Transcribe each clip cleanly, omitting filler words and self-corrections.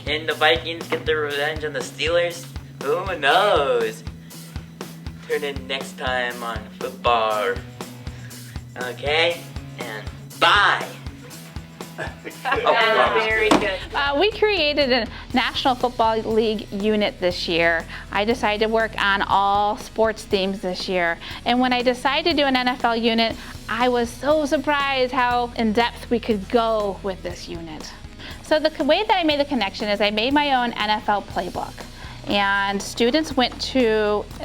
Can the Vikings get their revenge on the Steelers? Who knows? Tune in next time on football. Okay? And bye! Very good. We created a National Football League unit this year. I decided to work on all sports themes this year. And when I decided to do an NFL unit, I was so surprised how in-depth we could go with this unit. So the way that I made the connection is I made my own NFL playbook. And students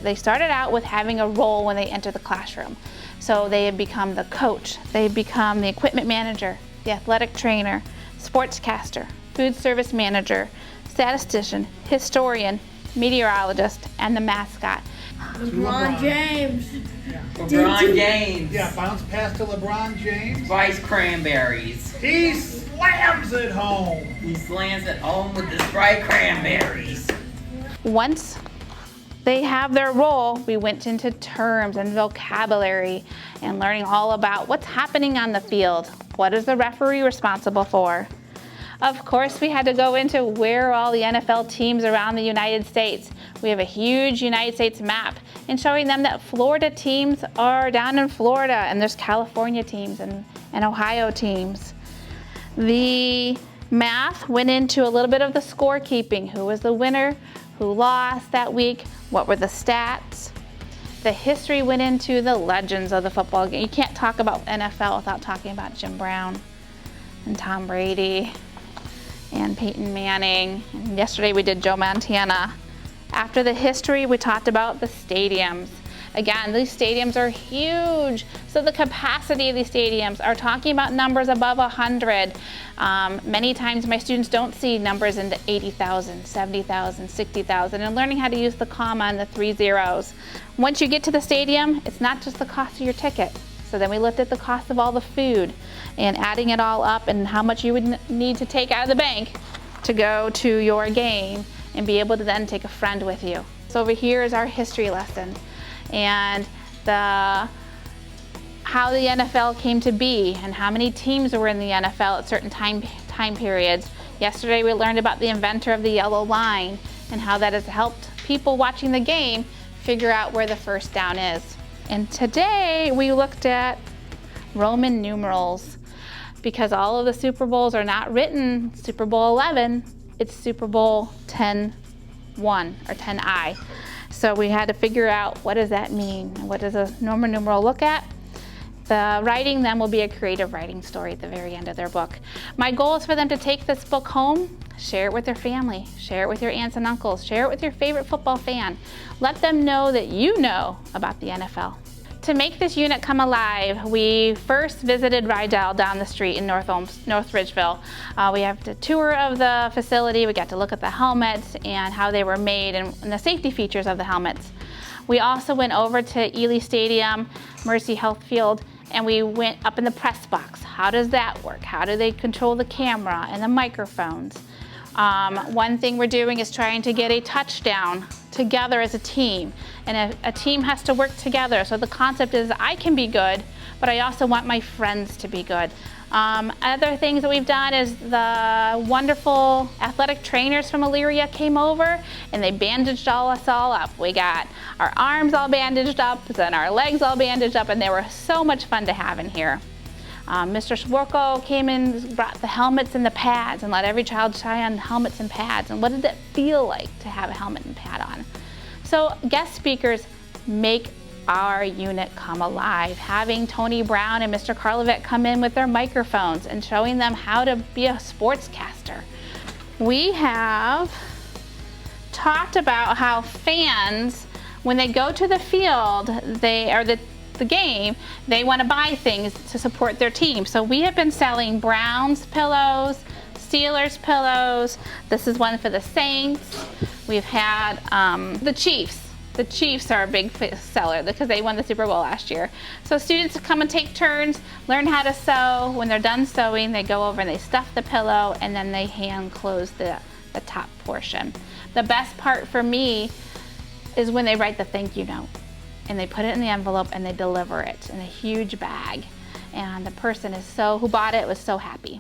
they started out with having a role when they enter the classroom. So they had become the coach, they had become the equipment manager, the athletic trainer, sportscaster, food service manager, statistician, historian, meteorologist, and the mascot. LeBron James. Yeah. LeBron James. Yeah, bounce pass to LeBron James. Rice cranberries. He slams it home. He slams it home with his fried cranberries. Once they have their role, we went into terms and vocabulary and learning all about what's happening on the field. What is the referee responsible for? Of course, we had to go into where are all the NFL teams around the United States. We have a huge United States map and showing them that Florida teams are down in Florida and there's California teams and Ohio teams. The math went into a little bit of the scorekeeping. Who was the winner? Who lost that week? What were the stats? The history went into the legends of the football game. You can't talk about NFL without talking about Jim Brown and Tom Brady and Peyton Manning. And yesterday we did Joe Montana. After the history, we talked about the stadiums. Again, these stadiums are huge. So the capacity of these stadiums are talking about numbers above 100. Many times my students don't see numbers into 80,000, 70,000, 60,000, and learning how to use the comma and the 3 zeros. Once you get to the stadium, it's not just the cost of your ticket. So then we looked at the cost of all the food and adding it all up and how much you would need to take out of the bank to go to your game and be able to then take a friend with you. So over here is our history lesson and how the NFL came to be and how many teams were in the NFL at certain time periods. Yesterday we learned about the inventor of the yellow line and how that has helped people watching the game figure out where the first down is. And today we looked at Roman numerals because all of the Super Bowls are not written Super Bowl 11, it's Super Bowl 10-1 or 10I. So we had to figure out what does that mean? What does a Roman numeral look at? The writing then will be a creative writing story at the very end of their book. My goal is for them to take this book home, share it with their family, share it with your aunts and uncles, share it with your favorite football fan. Let them know that you know about the NFL. To make this unit come alive, we first visited Rydell down the street in North Ridgeville. We have the tour of the facility, we got to look at the helmets and how they were made and the safety features of the helmets. We also went over to Ely Stadium, Mercy Health Field, and we went up in the press box. How does that work? How do they control the camera and the microphones? One thing we're doing is trying to get a touchdown together as a team. And a team has to work together. So the concept is I can be good, but I also want my friends to be good. Other things that we've done is the wonderful athletic trainers from Elyria came over and they bandaged us all up. We got our arms all bandaged up and our legs all bandaged up, and they were so much fun to have in here. Mr. Swarko came in, brought the helmets and the pads and let every child try on helmets and pads. And what did it feel like to have a helmet and pad on? So guest speakers make our unit come alive. Having Tony Brown and Mr. Karlovic come in with their microphones and showing them how to be a sportscaster. We have talked about how fans, when they go to the field, the game, they want to buy things to support their team. So we have been selling Browns pillows, Steelers pillows. This is one for the Saints. We've had the Chiefs. The Chiefs are a big seller because they won the Super Bowl last year. So students come and take turns, learn how to sew. When they're done sewing, they go over and they stuff the pillow and then they hand close the top portion. The best part for me is when they write the thank you note. And they put it in the envelope and they deliver it in a huge bag. And the person who bought it was so happy.